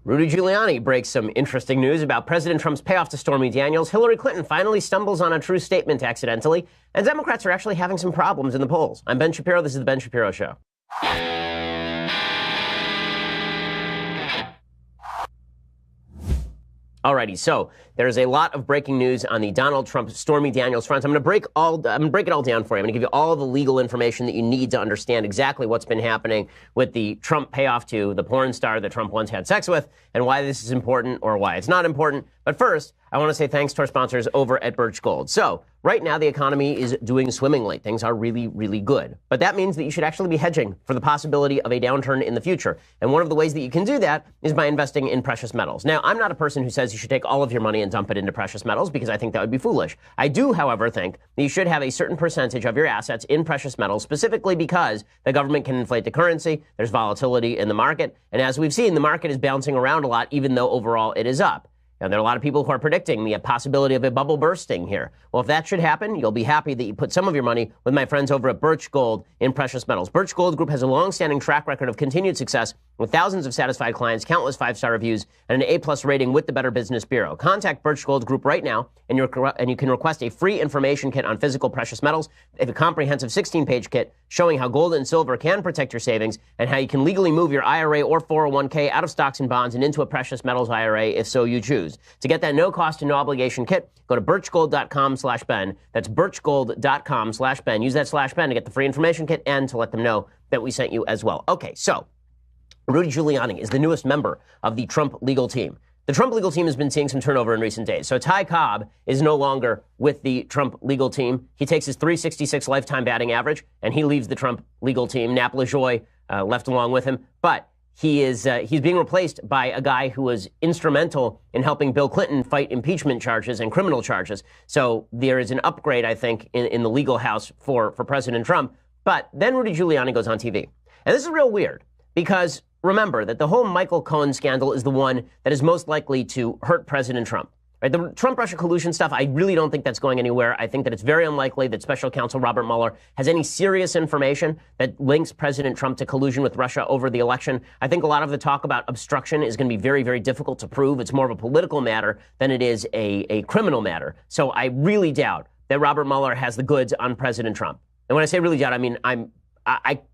Rudy Giuliani breaks some interesting news about President Trump's payoff to Stormy Daniels. Hillary Clinton finally stumbles on a true statement accidentally. And Democrats are actually having some problems in the polls. I'm Ben Shapiro. This is The Ben Shapiro Show. Alrighty, so there's a lot of breaking news on the Donald Trump Stormy Daniels front. I'm going to break it all down for you. I'm going to give you all the legal information that you need to understand exactly what's been happening with the Trump payoff to the porn star that Trump once had sex with, and why this is important or why it's not important. But first, I want to say thanks to our sponsors over at Birch Gold. So right now, the economy is doing swimmingly. Things are really, really good. But that means that you should actually be hedging for the possibility of a downturn in the future. And one of the ways that you can do that is by investing in precious metals. Now, I'm not a person who says you should take all of your money and dump it into precious metals because I think that would be foolish. I do, however, think that you should have a certain percentage of your assets in precious metals, specifically because the government can inflate the currency. There's volatility in the market. And as we've seen, the market is bouncing around a lot, even though overall it is up. And there are a lot of people who are predicting the possibility of a bubble bursting here. Well, if that should happen, you'll be happy that you put some of your money with my friends over at Birch Gold in precious metals. Birch Gold Group has a long-standing track record of continued success with thousands of satisfied clients, countless five-star reviews, and an A-plus rating with the Better Business Bureau. Contact Birch Gold Group right now, and you can request a free information kit on physical precious metals. They have a comprehensive 16-page kit showing how gold and silver can protect your savings and how you can legally move your IRA or 401k out of stocks and bonds and into a precious metals IRA if so you choose. To get that no-cost and no-obligation kit, go to birchgold.com/Ben. That's birchgold.com/Ben. Use that /Ben to get the free information kit and to let them know that we sent you as well. Okay, so Rudy Giuliani is the newest member of the Trump legal team. The Trump legal team has been seeing some turnover in recent days. So Ty Cobb is no longer with the Trump legal team. He takes his .366 lifetime batting average, and he leaves the Trump legal team. Nap LaJoie left along with him. But he's being replaced by a guy who was instrumental in helping Bill Clinton fight impeachment charges and criminal charges. So there is an upgrade, I think, in the legal house for President Trump. But then Rudy Giuliani goes on TV. And this is real weird because remember that the whole Michael Cohen scandal is the one that is most likely to hurt President Trump. Right? The Trump-Russia collusion stuff, I really don't think that's going anywhere. I think that it's very unlikely that Special Counsel Robert Mueller has any serious information that links President Trump to collusion with Russia over the election. I think a lot of the talk about obstruction is going to be very, very difficult to prove. It's more of a political matter than it is a criminal matter. So I really doubt that Robert Mueller has the goods on President Trump. And when I say really doubt, I mean I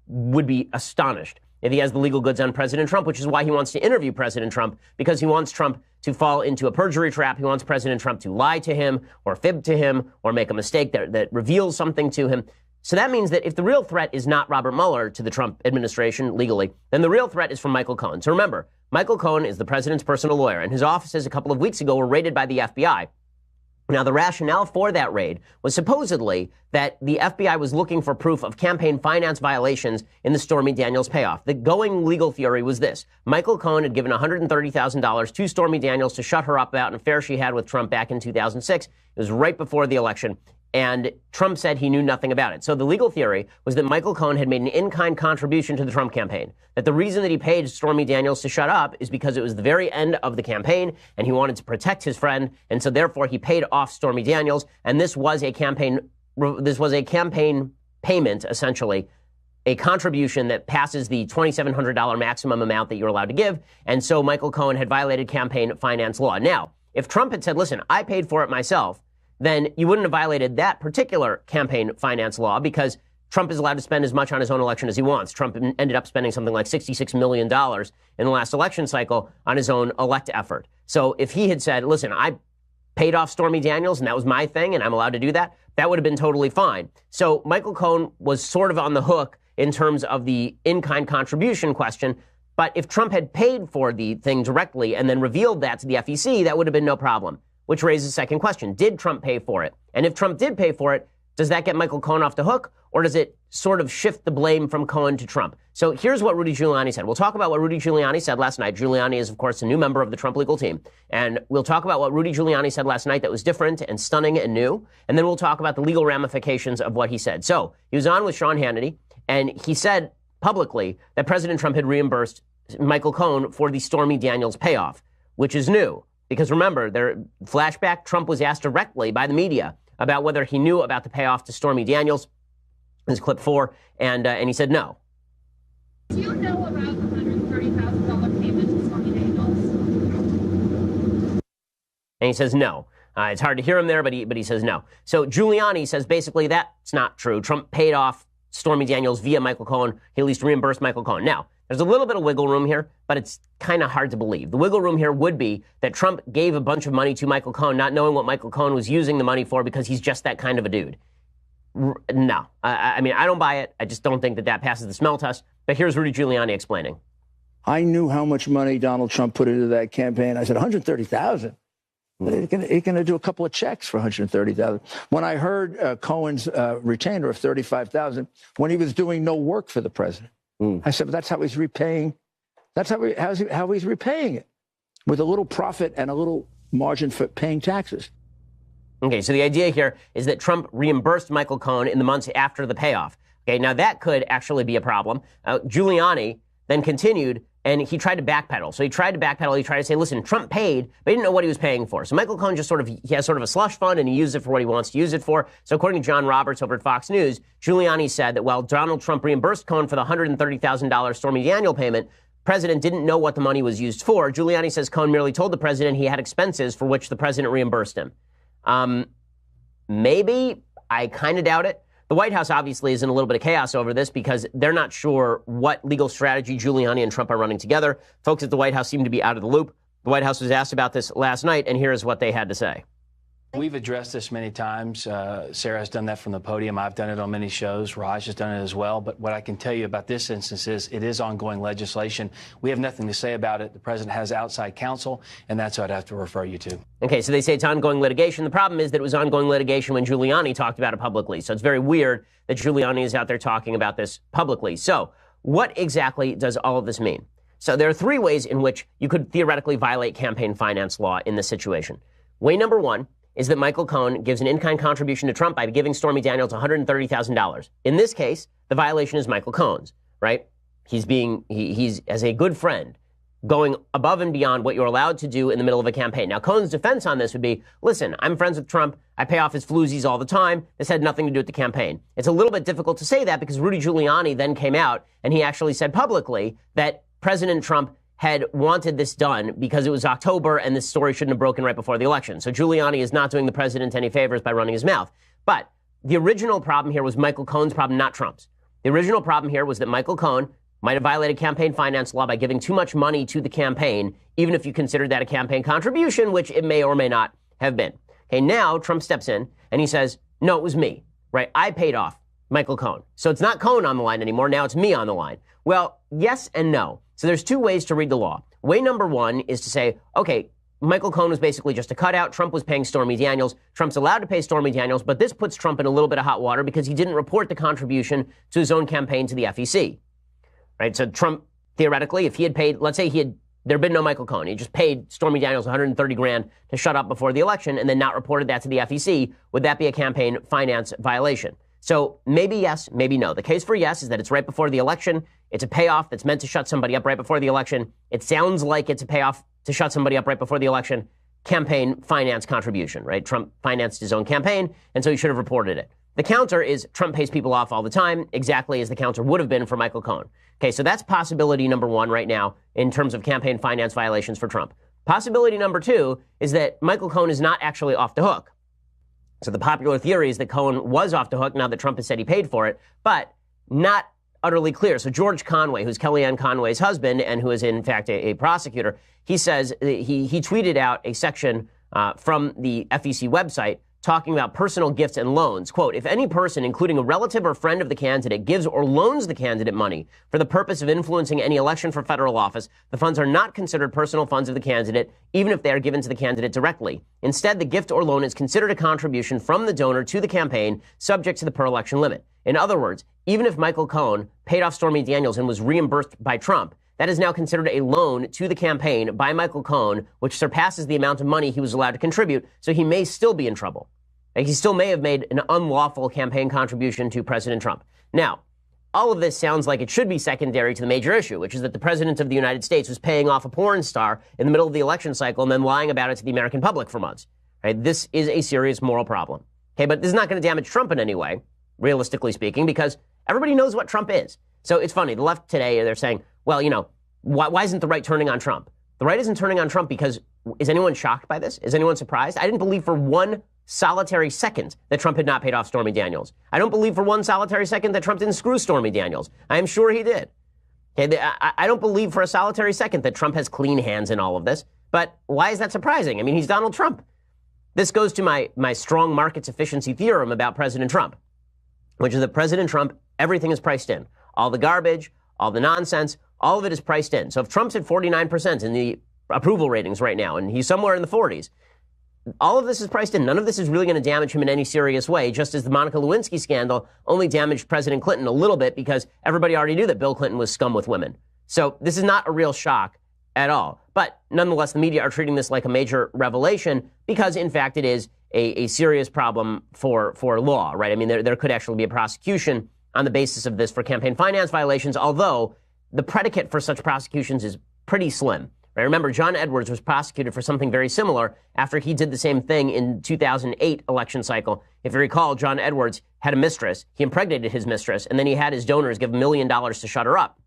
would be astonished if he has the legal goods on President Trump, which is why he wants to interview President Trump, because he wants Trump to fall into a perjury trap. He wants President Trump to lie to him or fib to him or make a mistake that reveals something to him. So that means that if the real threat is not Robert Mueller to the Trump administration legally, then the real threat is from Michael Cohen. So remember, Michael Cohen is the president's personal lawyer, and his offices a couple of weeks ago were raided by the FBI. Now, the rationale for that raid was supposedly that the FBI was looking for proof of campaign finance violations in the Stormy Daniels payoff. The going legal theory was this. Michael Cohen had given $130,000 to Stormy Daniels to shut her up about an affair she had with Trump back in 2006. It was right before the election. And Trump said he knew nothing about it. So the legal theory was that Michael Cohen had made an in-kind contribution to the Trump campaign. That the reason that he paid Stormy Daniels to shut up is because it was the very end of the campaign and he wanted to protect his friend. And so therefore he paid off Stormy Daniels. And this was a campaign payment, essentially, a contribution that passes the $2,700 maximum amount that you're allowed to give. And so Michael Cohen had violated campaign finance law. Now, if Trump had said, listen, I paid for it myself, then you wouldn't have violated that particular campaign finance law because Trump is allowed to spend as much on his own election as he wants. Trump ended up spending something like $66 million in the last election cycle on his own elect effort. So if he had said, listen, I paid off Stormy Daniels and that was my thing and I'm allowed to do that, that would have been totally fine. So Michael Cohen was sort of on the hook in terms of the in-kind contribution question. But if Trump had paid for the thing directly and then revealed that to the FEC, that would have been no problem. Which raises a second question. Did Trump pay for it? And if Trump did pay for it, does that get Michael Cohen off the hook? Or does it sort of shift the blame from Cohen to Trump? So here's what Rudy Giuliani said. We'll talk about what Rudy Giuliani said last night. Giuliani is, of course, a new member of the Trump legal team. And we'll talk about what Rudy Giuliani said last night that was different and stunning and new. And then we'll talk about the legal ramifications of what he said. So he was on with Sean Hannity, and he said publicly that President Trump had reimbursed Michael Cohen for the Stormy Daniels payoff, which is new. Because remember, flashback, Trump was asked directly by the media about whether he knew about the payoff to Stormy Daniels. This is clip 4, and he said no. Do you know about the $130,000 payment to Stormy Daniels? And he says no. It's hard to hear him there, but he says no. So Giuliani says basically that's not true. Trump paid off Stormy Daniels via Michael Cohen. He at least reimbursed Michael Cohen. Now, there's a little bit of wiggle room here, but it's kind of hard to believe. The wiggle room here would be that Trump gave a bunch of money to Michael Cohen, not knowing what Michael Cohen was using the money for because he's just that kind of a dude. No. I mean, I don't buy it. I just don't think that passes the smell test. But here's Rudy Giuliani explaining. I knew how much money Donald Trump put into that campaign. I said, $130,000. He's going to do a couple of checks for $130,000. When I heard Cohen's retainer of $35,000 when he was doing no work for the president, I said, but that's how he's repaying. That's how he's repaying it, with a little profit and a little margin for paying taxes. Okay, so the idea here is that Trump reimbursed Michael Cohen in the months after the payoff. Okay, now that could actually be a problem. Giuliani then continued, and he tried to backpedal. So he tried to say, listen, Trump paid, but he didn't know what he was paying for. So Michael Cohen he has sort of a slush fund, and he used it for what he wants to use it for. So according to John Roberts over at Fox News, Giuliani said that while Donald Trump reimbursed Cohen for the $130,000 Stormy Daniels payment, president didn't know what the money was used for. Giuliani says Cohen merely told the president he had expenses for which the president reimbursed him. Maybe. I kind of doubt it. The White House obviously is in a little bit of chaos over this because they're not sure what legal strategy Giuliani and Trump are running together. Folks at the White House seem to be out of the loop. The White House was asked about this last night, and here's what they had to say. We've addressed this many times. Sarah has done that from the podium. I've done it on many shows. Raj has done it as well. But what I can tell you about this instance is it is ongoing legislation. We have nothing to say about it. The president has outside counsel, and that's what I'd have to refer you to. Okay, so they say it's ongoing litigation. The problem is that it was ongoing litigation when Giuliani talked about it publicly. So it's very weird that Giuliani is out there talking about this publicly. So what exactly does all of this mean? So there are three ways in which you could theoretically violate campaign finance law in this situation. Way number one is that Michael Cohen gives an in-kind contribution to Trump by giving Stormy Daniels $130,000. In this case, the violation is Michael Cohen's, right? He's as a good friend, going above and beyond what you're allowed to do in the middle of a campaign. Now, Cohen's defense on this would be, listen, I'm friends with Trump. I pay off his floozies all the time. This had nothing to do with the campaign. It's a little bit difficult to say that because Rudy Giuliani then came out and he actually said publicly that President Trump had wanted this done because it was October and this story shouldn't have broken right before the election. So Giuliani is not doing the president any favors by running his mouth. But the original problem here was Michael Cohen's problem, not Trump's. The original problem here was that Michael Cohen might have violated campaign finance law by giving too much money to the campaign, even if you considered that a campaign contribution, which it may or may not have been. Okay, now Trump steps in and he says, no, it was me, right? I paid off Michael Cohen. So it's not Cohen on the line anymore. Now it's me on the line. Well, yes and no. So there's two ways to read the law. Way number one is to say, okay, Michael Cohen was basically just a cutout. Trump was paying Stormy Daniels. Trump's allowed to pay Stormy Daniels, but this puts Trump in a little bit of hot water because he didn't report the contribution to his own campaign to the FEC. Right? So Trump, theoretically, if he had paid, let's say there'd been no Michael Cohen. He just paid Stormy Daniels $130,000 to shut up before the election and then not reported that to the FEC. Would that be a campaign finance violation? So maybe yes, maybe no. The case for yes is that it's right before the election. It's a payoff that's meant to shut somebody up right before the election. It sounds like it's a payoff to shut somebody up right before the election. Campaign finance contribution, right? Trump financed his own campaign, and so he should have reported it. The counter is Trump pays people off all the time, exactly as the counter would have been for Michael Cohen. Okay, so that's possibility number one right now in terms of campaign finance violations for Trump. Possibility number two is that Michael Cohen is not actually off the hook. So the popular theory is that Cohen was off the hook now that Trump has said he paid for it, but not utterly clear. So George Conway, who's Kellyanne Conway's husband and who is in fact a prosecutor, he says he tweeted out a section from the FEC website talking about personal gifts and loans. Quote, if any person, including a relative or friend of the candidate, gives or loans the candidate money for the purpose of influencing any election for federal office, the funds are not considered personal funds of the candidate, even if they are given to the candidate directly. Instead, the gift or loan is considered a contribution from the donor to the campaign, subject to the per-election limit. In other words, even if Michael Cohen paid off Stormy Daniels and was reimbursed by Trump, that is now considered a loan to the campaign by Michael Cohen, which surpasses the amount of money he was allowed to contribute, so he may still be in trouble. He still may have made an unlawful campaign contribution to President Trump. Now, all of this sounds like it should be secondary to the major issue, which is that the President of the United States was paying off a porn star in the middle of the election cycle and then lying about it to the American public for months. Right? This is a serious moral problem. Okay, but this is not going to damage Trump in any way, realistically speaking, because everybody knows what Trump is. So it's funny. The left today, they're saying, well, you know, why isn't the right turning on Trump? The right isn't turning on Trump because is anyone shocked by this? Is anyone surprised? I didn't believe for one solitary second that Trump had not paid off Stormy Daniels. I don't believe for one solitary second that Trump didn't screw Stormy Daniels. I am sure he did. Okay, I don't believe for a solitary second that Trump has clean hands in all of this. But why is that surprising? I mean, he's Donald Trump. This goes to my strong markets efficiency theorem about President Trump, which is that President Trump, everything is priced in. All the garbage, all the nonsense, all of it is priced in. So if Trump's at 49% in the approval ratings right now, and he's somewhere in the 40s, all of this is priced in. None of this is really going to damage him in any serious way, just as the Monica Lewinsky scandal only damaged President Clinton a little bit because everybody already knew that Bill Clinton was scum with women. So this is not a real shock at all. But nonetheless, the media are treating this like a major revelation because, in fact, it is a serious problem for law, right? I mean, there could actually be a prosecution on the basis of this for campaign finance violations, although the predicate for such prosecutions is pretty slim. Right? Remember, John Edwards was prosecuted for something very similar after he did the same thing in 2008 election cycle. If you recall, John Edwards had a mistress. He impregnated his mistress, and then he had his donors give $1 million to shut her up.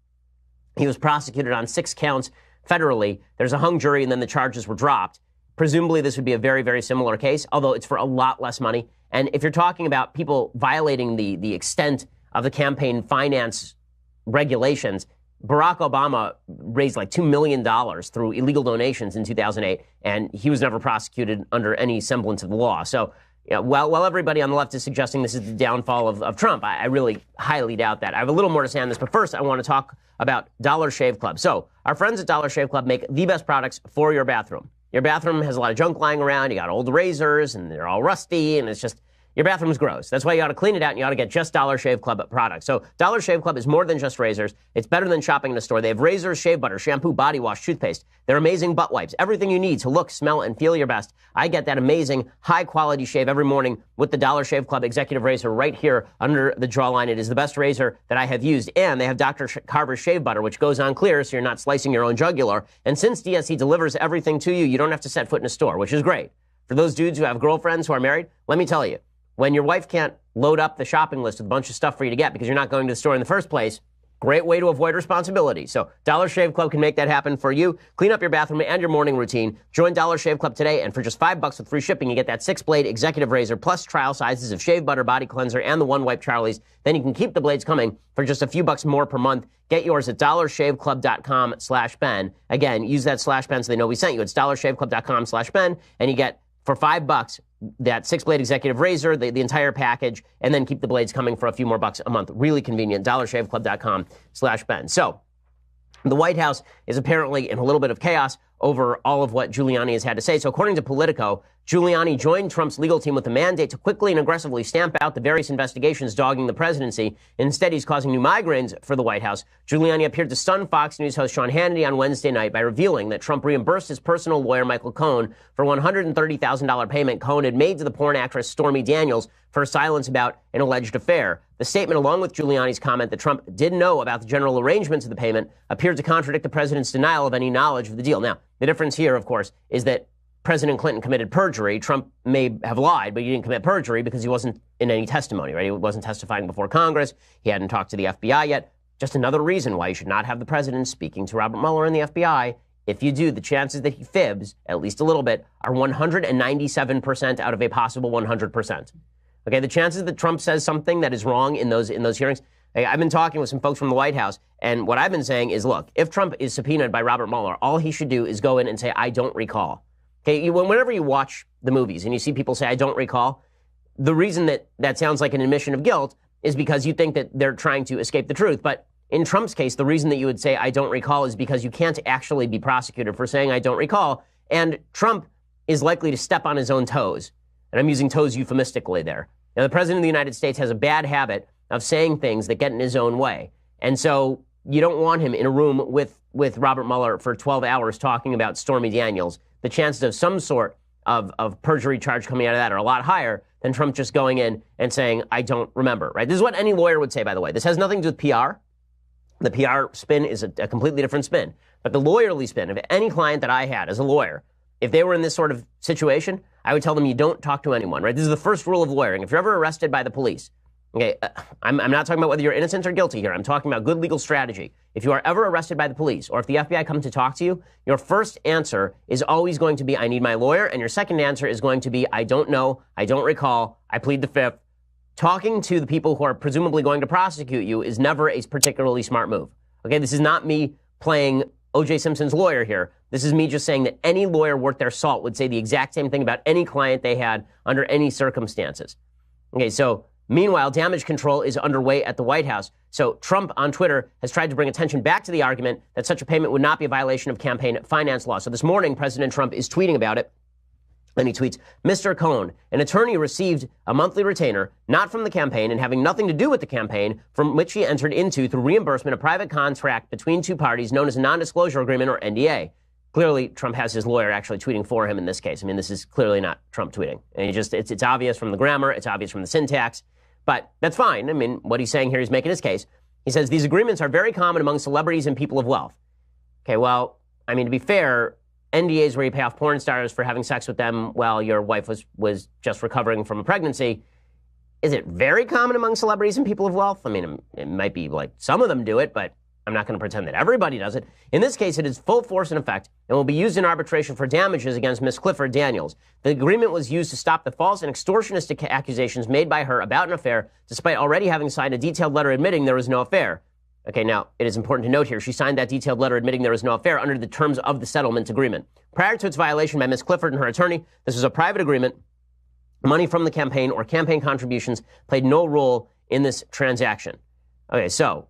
He was prosecuted on 6 counts federally. There's a hung jury, and then the charges were dropped. Presumably, this would be a very, very similar case, although it's for a lot less money. And if you're talking about people violating the extent of the campaign finance regulations, Barack Obama raised like $2 million through illegal donations in 2008, and he was never prosecuted under any semblance of the law. So while everybody on the left is suggesting this is the downfall of Trump, I really highly doubt that. I have a little more to say on this, but first I want to talk about Dollar Shave Club. So our friends at Dollar Shave Club make the best products for your bathroom. Your bathroom has a lot of junk lying around. You got old razors, and they're all rusty, and it's just... your bathroom's gross. That's why you ought to clean it out, and you ought to get just Dollar Shave Club products. So Dollar Shave Club is more than just razors. It's better than shopping in a store. They have razors, shave butter, shampoo, body wash, toothpaste. They're amazing butt wipes. Everything you need to look, smell, and feel your best. I get that amazing, high-quality shave every morning with the Dollar Shave Club Executive Razor right here under the jawline. It is the best razor that I have used. And they have Dr. Carver's shave butter, which goes on clear so you're not slicing your own jugular. And since DSC delivers everything to you, you don't have to set foot in a store, which is great. For those dudes who have girlfriends who are married, let me tell you, when your wife can't load up the shopping list with a bunch of stuff for you to get because you're not going to the store in the first place, great way to avoid responsibility. So Dollar Shave Club can make that happen for you. Clean up your bathroom and your morning routine. Join Dollar Shave Club today, and for just $5 with free shipping, you get that 6-blade executive razor plus trial sizes of shave butter, body cleanser, and the One Wipe Charlies. Then you can keep the blades coming for just a few bucks more per month. Get yours at dollarshaveclub.com/Ben. Again, use that /Ben so they know we sent you. It's dollarshaveclub.com/Ben, and you get for $5 that 6-blade executive razor, the entire package, and then keep the blades coming for a few more bucks a month. Really convenient. dollarshaveclub.com/Ben. So the White House is apparently in a little bit of chaos over all of what Giuliani has had to say. So according to Politico, Giuliani joined Trump's legal team with a mandate to quickly and aggressively stamp out the various investigations dogging the presidency. Instead, he's causing new migraines for the White House. Giuliani appeared to stun Fox News host Sean Hannity on Wednesday night by revealing that Trump reimbursed his personal lawyer, Michael Cohen, for $130,000 payment Cohen had made to the porn actress Stormy Daniels for silence about an alleged affair. The statement, along with Giuliani's comment that Trump didn't know about the general arrangements of the payment, appeared to contradict the president's denial of any knowledge of the deal. Now, the difference here, of course, is that President Clinton committed perjury. Trump may have lied, but he didn't commit perjury because he wasn't in any testimony, right? He wasn't testifying before Congress. He hadn't talked to the FBI yet. Just another reason why you should not have the president speaking to Robert Mueller and the FBI. If you do, the chances that he fibs, at least a little bit, are 197% out of a possible 100%. Okay, the chances that Trump says something that is wrong in those hearings, I've been talking with some folks from the White House, and what I've been saying is, look, if Trump is subpoenaed by Robert Mueller, all he should do is go in and say, I don't recall. Okay, whenever you watch the movies and you see people say, I don't recall, the reason that sounds like an admission of guilt is because you think that they're trying to escape the truth. But in Trump's case, the reason that you would say, I don't recall, is because you can't actually be prosecuted for saying, I don't recall. And Trump is likely to step on his own toes. And I'm using toes euphemistically there. Now, the president of the United States has a bad habit of saying things that get in his own way. And so you don't want him in a room with Robert Mueller for 12 hours talking about Stormy Daniels. The chances of some sort of perjury charge coming out of that are a lot higher than Trump just going in and saying, I don't remember, right? This is what any lawyer would say, by the way. This has nothing to do with PR. The PR spin is a completely different spin. But the lawyerly spin of any client that I had as a lawyer, if they were in this sort of situation, I would tell them you don't talk to anyone, right? This is the first rule of lawyering. If you're ever arrested by the police, okay, I'm not talking about whether you're innocent or guilty here. I'm talking about good legal strategy. if you are ever arrested by the police or if the FBI come to talk to you, your first answer is always going to be, I need my lawyer. And your second answer is going to be, I don't know, I don't recall, I plead the fifth. Talking to the people who are presumably going to prosecute you is never a particularly smart move. Okay, this is not me playing O.J. Simpson's lawyer here. This is me just saying that any lawyer worth their salt would say the exact same thing about any client they had under any circumstances. Okay, so meanwhile, damage control is underway at the White House. So Trump on Twitter has tried to bring attention back to the argument that such a payment would not be a violation of campaign finance law. So this morning, President Trump is tweeting about it. And he tweets, Mr. Cohn, an attorney received a monthly retainer, not from the campaign and having nothing to do with the campaign, from which he entered into through reimbursement a private contract between two parties known as a non-disclosure agreement or NDA. Clearly, Trump has his lawyer actually tweeting for him in this case. I mean, this is clearly not Trump tweeting. And it's obvious from the grammar. It's obvious from the syntax. But that's fine. I mean, what he's saying here, he's making his case. He says these agreements are very common among celebrities and people of wealth. Okay, well, I mean, to be fair, NDAs where you pay off porn stars for having sex with them while your wife was just recovering from a pregnancy, is it very common among celebrities and people of wealth? I mean, it might be like some of them do it, but I'm not going to pretend that everybody does it. In this case, it is full force and effect and will be used in arbitration for damages against Ms. Clifford Daniels. The agreement was used to stop the false and extortionist accusations made by her about an affair, despite already having signed a detailed letter admitting there was no affair. Okay, now, it is important to note here, she signed that detailed letter admitting there was no affair under the terms of the settlement agreement. Prior to its violation by Ms. Clifford and her attorney, this was a private agreement. Money from the campaign or campaign contributions played no role in this transaction. Okay, so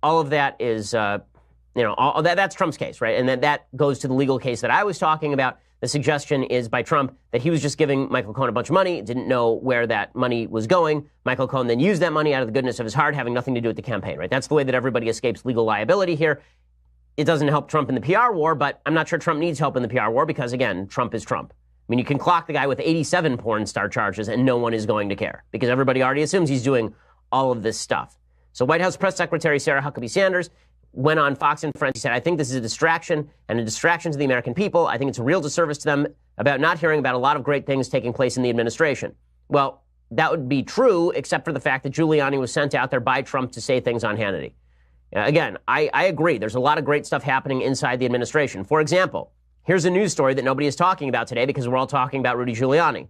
all of that is, that's Trump's case, right? And that goes to the legal case that I was talking about. The suggestion is by Trump that he was just giving Michael Cohen a bunch of money, didn't know where that money was going. Michael Cohen then used that money out of the goodness of his heart, having nothing to do with the campaign, right? That's the way that everybody escapes legal liability here. It doesn't help Trump in the PR war, but I'm not sure Trump needs help in the PR war because, again, Trump is Trump. I mean, you can clock the guy with 87 porn star charges and no one is going to care because everybody already assumes he's doing all of this stuff. So White House Press Secretary Sarah Huckabee Sanders went on Fox and Friends. He said, I think this is a distraction and a distraction to the American people. I think it's a real disservice to them about not hearing about a lot of great things taking place in the administration. Well, that would be true, except for the fact that Giuliani was sent out there by Trump to say things on Hannity. Again, I agree. There's a lot of great stuff happening inside the administration. For example, here's a news story that nobody is talking about today because we're all talking about Rudy Giuliani.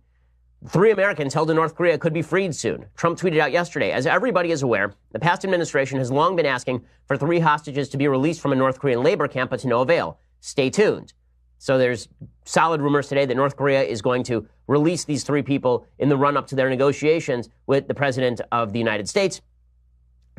3 Americans held in North Korea could be freed soon. Trump tweeted out yesterday, as everybody is aware, the past administration has long been asking for 3 hostages to be released from a North Korean labor camp, but to no avail. Stay tuned. So there's solid rumors today that North Korea is going to release these 3 people in the run-up to their negotiations with the president of the United States.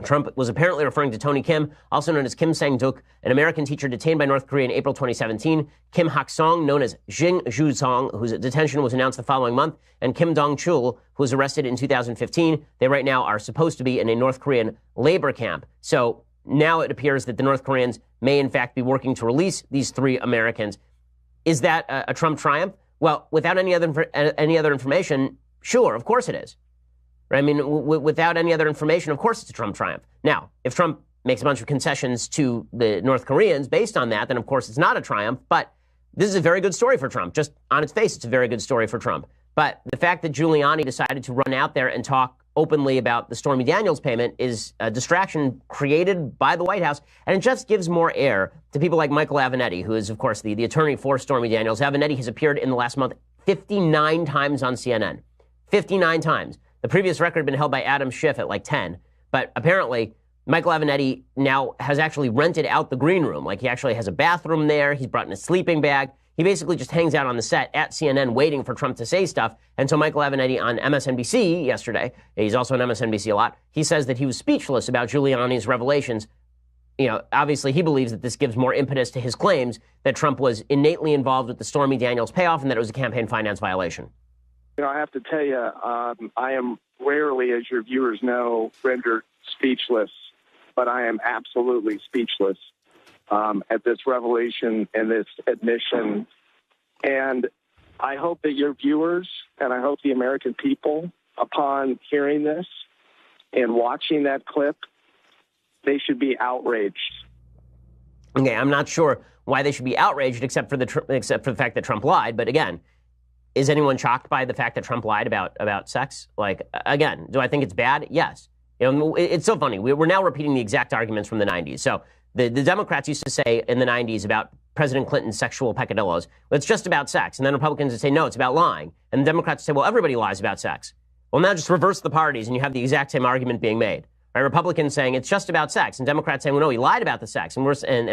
Trump was apparently referring to Tony Kim, also known as Kim Sang-duk, an American teacher detained by North Korea in April 2017, Kim Hak-song, known as Jing Ju-song, whose detention was announced the following month, and Kim Dong-chul, who was arrested in 2015. They right now are supposed to be in a North Korean labor camp. So now it appears that the North Koreans may in fact be working to release these 3 Americans. Is that a Trump triumph? Well, without any other information, sure, of course it is. I mean, without any other information, of course it's a Trump triumph. Now, if Trump makes a bunch of concessions to the North Koreans based on that, then of course it's not a triumph. But this is a very good story for Trump. Just on its face, it's a very good story for Trump. But the fact that Giuliani decided to run out there and talk openly about the Stormy Daniels payment is a distraction created by the White House. And it just gives more air to people like Michael Avenatti, who is, of course, the attorney for Stormy Daniels. Avenatti has appeared in the last month 59 times on CNN. 59 times. The previous record had been held by Adam Schiff at like 10. But apparently, Michael Avenatti now has actually rented out the green room. Like, he actually has a bathroom there. He's brought in a sleeping bag. He basically just hangs out on the set at CNN waiting for Trump to say stuff. And so Michael Avenatti on MSNBC yesterday, he's also on MSNBC a lot, he says that he was speechless about Giuliani's revelations. You know, obviously he believes that this gives more impetus to his claims that Trump was innately involved with the Stormy Daniels payoff and that it was a campaign finance violation. You know, I have to tell you, I am rarely, as your viewers know, rendered speechless, but I am absolutely speechless at this revelation and this admission. And I hope that your viewers and I hope the American people, upon hearing this and watching that clip, they should be outraged. Okay, I'm not sure why they should be outraged except for the fact that Trump lied. But again, is anyone shocked by the fact that Trump lied about sex? Like, again, do I think it's bad? Yes. You know, it's so funny. We're now repeating the exact arguments from the 90s. So The Democrats used to say in the 90s about President Clinton's sexual peccadillos, well, it's just about sex. And then Republicans would say, no, it's about lying. And the Democrats would say, well, everybody lies about sex. Well, now just reverse the parties and you have the exact same argument being made. Right? Republicans saying it's just about sex, and Democrats saying, well, no, he lied about the sex. And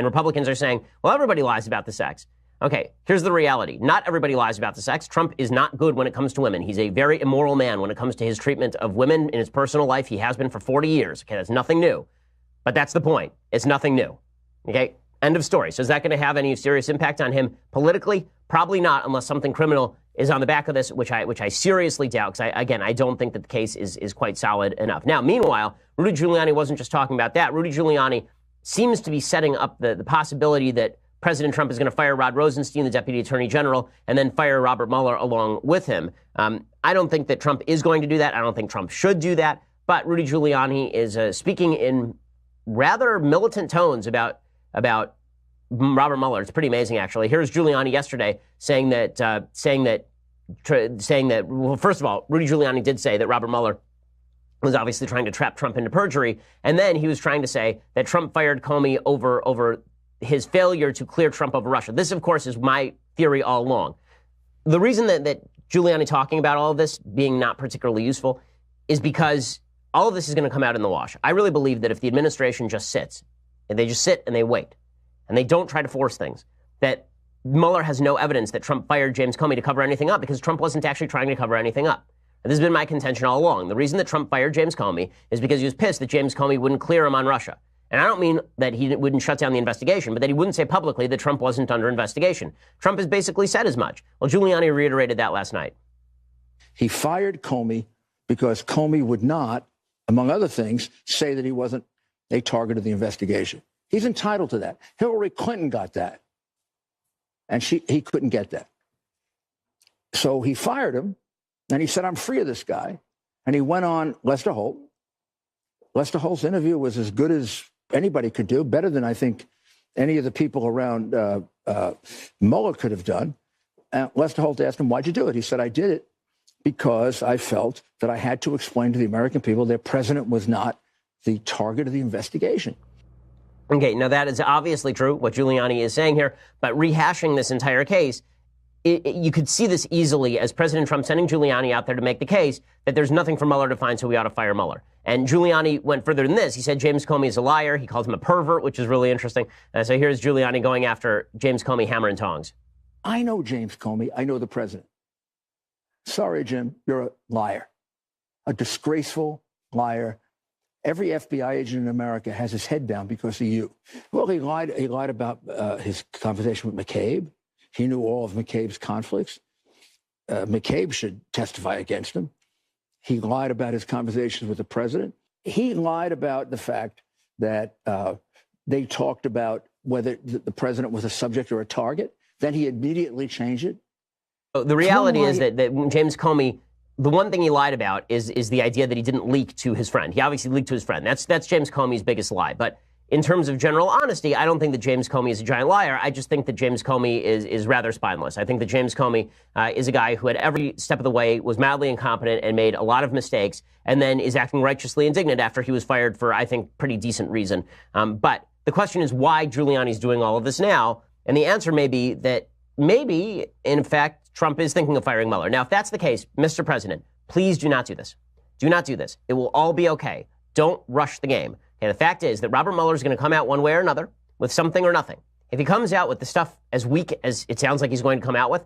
Republicans are saying, well, everybody lies about the sex. Okay, here's the reality. Not everybody lies about the sex. Trump is not good when it comes to women. He's a very immoral man when it comes to his treatment of women in his personal life. He has been for 40 years. Okay, that's nothing new. But that's the point. It's nothing new. Okay, end of story. So is that going to have any serious impact on him politically? Probably not, unless something criminal is on the back of this, which I seriously doubt, because I don't think that the case is quite solid enough. Now, meanwhile, Rudy Giuliani wasn't just talking about that. Rudy Giuliani seems to be setting up the possibility that President Trump is going to fire Rod Rosenstein, the Deputy Attorney General, and then fire Robert Mueller along with him. I don't think that Trump is going to do that. I don't think Trump should do that. But Rudy Giuliani is speaking in rather militant tones about Robert Mueller. It's pretty amazing, actually. Here's Giuliani yesterday saying that, well, first of all, Rudy Giuliani did say that Robert Mueller was obviously trying to trap Trump into perjury. And then he was trying to say that Trump fired Comey over his failure to clear Trump over Russia. This, of course, is my theory all along. The reason that Giuliani talking about all of this being not particularly useful is because all of this is going to come out in the wash. I really believe that if the administration just sits, and they just sit and they wait, and they don't try to force things, that Mueller has no evidence that Trump fired James Comey to cover anything up, because Trump wasn't actually trying to cover anything up. And this has been my contention all along. The reason that Trump fired James Comey is because he was pissed that James Comey wouldn't clear him on Russia. And I don't mean that he wouldn't shut down the investigation, but that he wouldn't say publicly that Trump wasn't under investigation. Trump has basically said as much. Well, Giuliani reiterated that last night. He fired Comey because Comey would not, among other things, say that he wasn't a target of the investigation. He's entitled to that. Hillary Clinton got that. And he couldn't get that. So he fired him, and he said, I'm free of this guy. And he went on Lester Holt. Lester Holt's interview was as good as anybody could do, better than I think any of the people around Mueller could have done. And Lester Holt asked him, why'd you do it? He said, I did it because I felt that I had to explain to the American people their president was not the target of the investigation. Okay, now that is obviously true, what Giuliani is saying here, but rehashing this entire case, you could see this easily as President Trump sending Giuliani out there to make the case that there's nothing for Mueller to find, so we ought to fire Mueller. And Giuliani went further than this. He said James Comey is a liar. He called him a pervert, which is really interesting. So here's Giuliani going after James Comey hammer and tongs. I know James Comey. I know the president. Sorry, Jim, you're a liar, a disgraceful liar. Every FBI agent in America has his head down because of you. Well, he lied about his conversation with McCabe. He knew all of McCabe's conflicts. McCabe should testify against him. He lied about his conversations with the president. He lied about the fact that they talked about whether the president was a subject or a target. Then he immediately changed it. The reality is that James Comey, the one thing he lied about is the idea that he didn't leak to his friend. He obviously leaked to his friend. That's James Comey's biggest lie. But in terms of general honesty, I don't think that James Comey is a giant liar. I just think that James Comey is rather spineless. I think that James Comey is a guy who at every step of the way was madly incompetent and made a lot of mistakes and then is acting righteously indignant after he was fired for, I think, pretty decent reason. But the question is why Giuliani's doing all of this now. And the answer may be that maybe, in fact, Trump is thinking of firing Mueller. Now, if that's the case, Mr. President, please do not do this. Do not do this. It will all be okay. Don't rush the game. Okay, the fact is that Robert Mueller is going to come out one way or another with something or nothing. If he comes out with the stuff as weak as it sounds like he's going to come out with,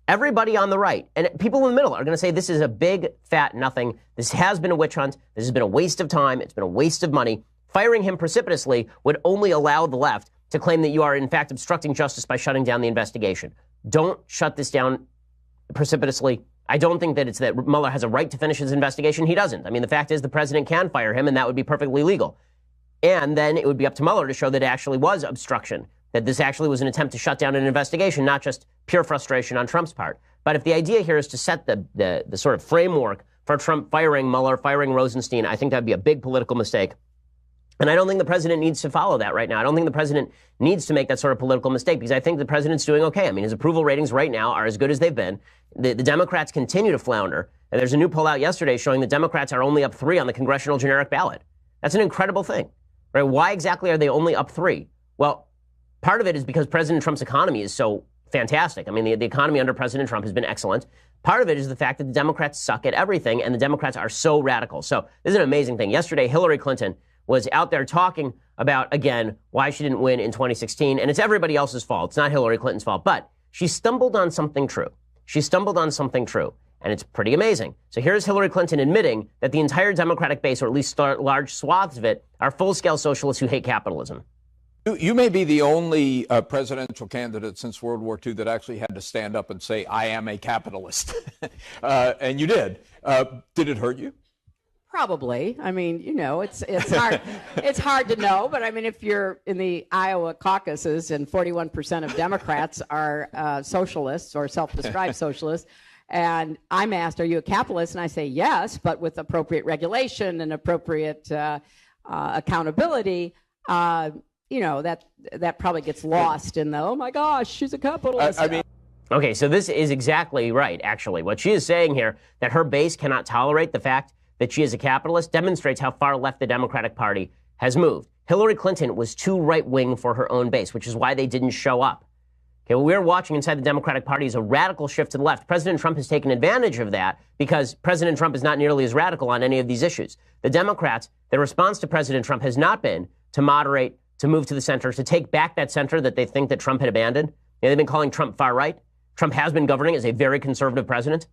everybody on the right and people in the middle are going to say this is a big, fat nothing. This has been a witch hunt. This has been a waste of time. It's been a waste of money. Firing him precipitously would only allow the left to claim that you are, in fact, obstructing justice by shutting down the investigation. Don't shut this down precipitously. I don't think that it's that Mueller has a right to finish his investigation. He doesn't. I mean, the fact is the president can fire him, and that would be perfectly legal. And then it would be up to Mueller to show that it actually was obstruction, that this actually was an attempt to shut down an investigation, not just pure frustration on Trump's part. But if the idea here is to set the sort of framework for Trump firing Mueller, firing Rosenstein, I think that would be a big political mistake. And I don't think the president needs to follow that right now. I don't think the president needs to make that sort of political mistake because I think the president's doing okay. I mean, his approval ratings right now are as good as they've been. The Democrats continue to flounder. And there's a new poll out yesterday showing the Democrats are only up 3 on the congressional generic ballot. That's an incredible thing, right? Why exactly are they only up 3? Well, part of it is because President Trump's economy is so fantastic. I mean, the economy under President Trump has been excellent. Part of it is the fact that the Democrats suck at everything, and the Democrats are so radical. So this is an amazing thing. Yesterday, Hillary Clinton was out there talking about, again, why she didn't win in 2016, and it's everybody else's fault. It's not Hillary Clinton's fault, but she stumbled on something true. She stumbled on something true, and it's pretty amazing. So here's Hillary Clinton admitting that the entire Democratic base, or at least large swaths of it, are full-scale socialists who hate capitalism. You may be the only presidential candidate since World War II that actually had to stand up and say, I am a capitalist. And you did. Did it hurt you? Probably. I mean, you know, it's hard. It's hard to know. But I mean, if you're in the Iowa caucuses and 41% of Democrats are socialists or self-described socialists, and I'm asked, are you a capitalist? And I say yes, but with appropriate regulation and appropriate accountability. You know, that probably gets lost in the, oh my gosh, she's a capitalist. Okay, so this is exactly right, actually. What she is saying here, that her base cannot tolerate the fact that she is a capitalist, demonstrates how far left the Democratic Party has moved. Hillary Clinton was too right-wing for her own base, which is why they didn't show up. Okay, what we're watching inside the Democratic Party is a radical shift to the left. President Trump has taken advantage of that because President Trump is not nearly as radical on any of these issues. The Democrats, their response to President Trump has not been to moderate, to move to the center, to take back that center that they think that Trump had abandoned. They've been calling Trump far right. Trump has been governing as a very conservative president.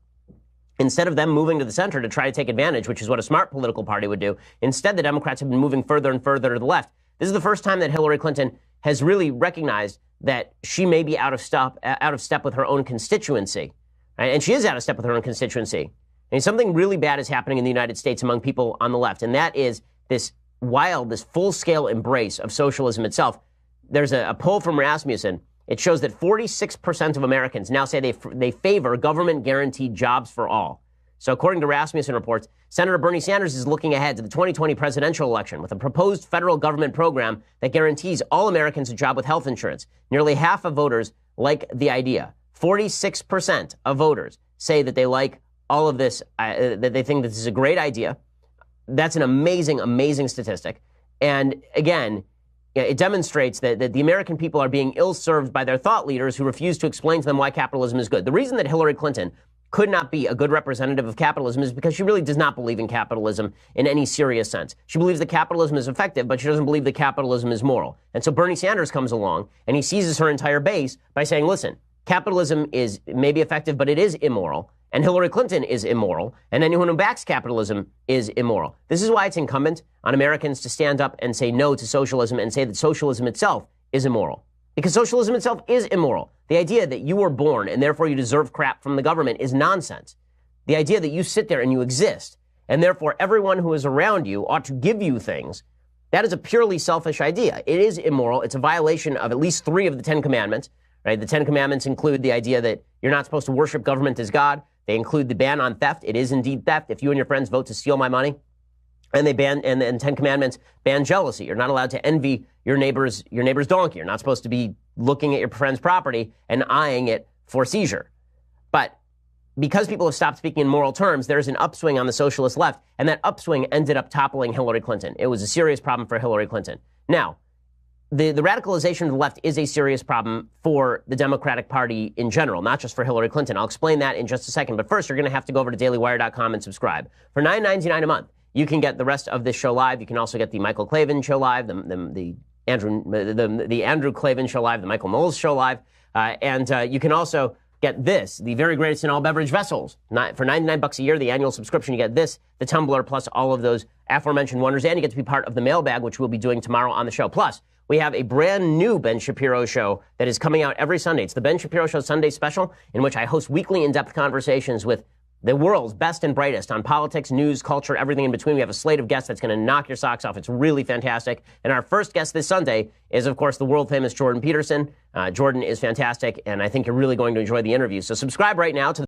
Instead of them moving to the center to try to take advantage, which is what a smart political party would do, instead the Democrats have been moving further and further to the left. This is the first time that Hillary Clinton has really recognized that she may be out of step with her own constituency. Right? And she is out of step with her own constituency. And something really bad is happening in the United States among people on the left, and that is this full-scale embrace of socialism itself. There's a poll from Rasmussen. It shows that 46% of Americans now say they favor government-guaranteed jobs for all. So according to Rasmussen reports, Senator Bernie Sanders is looking ahead to the 2020 presidential election with a proposed federal government program that guarantees all Americans a job with health insurance. Nearly half of voters like the idea. 46% of voters say that they like all of this, that they think this is a great idea. That's an amazing, amazing statistic. And again, it demonstrates that the American people are being ill-served by their thought leaders who refuse to explain to them why capitalism is good. The reason that Hillary Clinton could not be a good representative of capitalism is because she really does not believe in capitalism in any serious sense. She believes that capitalism is effective, but she doesn't believe that capitalism is moral. And so Bernie Sanders comes along and he seizes her entire base by saying, listen, capitalism is maybe effective, but it is immoral. And Hillary Clinton is immoral, and anyone who backs capitalism is immoral. This is why it's incumbent on Americans to stand up and say no to socialism and say that socialism itself is immoral. Because socialism itself is immoral. The idea that you were born and therefore you deserve crap from the government is nonsense. The idea that you sit there and you exist, and therefore everyone who is around you ought to give you things, that is a purely selfish idea. It is immoral. It's a violation of at least 3 of the 10 commandments. Right? The 10 commandments include the idea that you're not supposed to worship government as God. They include the ban on theft. It is indeed theft if you and your friends vote to steal my money. And they ban, and 10 commandments ban jealousy. You're not allowed to envy your neighbor's donkey. You're not supposed to be looking at your friend's property and eyeing it for seizure. But because people have stopped speaking in moral terms, there's an upswing on the socialist left, and that upswing ended up toppling Hillary Clinton. It was a serious problem for Hillary Clinton. Now, the radicalization of the left is a serious problem for the Democratic Party in general, not just for Hillary Clinton. I'll explain that in just a second. But first, you're going to have to go over to dailywire.com and subscribe. For $9.99 a month, you can get the rest of this show live. You can also get the Michael Klavan show live, the Andrew Klavan show live, the Michael Knowles show live. And you can also get this, the very greatest in all beverage vessels. For $99 a year, the annual subscription, you get this, the tumbler, plus all of those aforementioned wonders. And you get to be part of the mailbag, which we'll be doing tomorrow on the show. Plus, we have a brand new Ben Shapiro show that is coming out every Sunday. It's the Ben Shapiro Show Sunday Special, in which I host weekly in-depth conversations with the world's best and brightest on politics, news, culture, everything in between. We have a slate of guests that's going to knock your socks off. It's really fantastic. And our first guest this Sunday is, of course, the world-famous Jordan Peterson. Jordan is fantastic, and I think you're really going to enjoy the interview. So subscribe right now to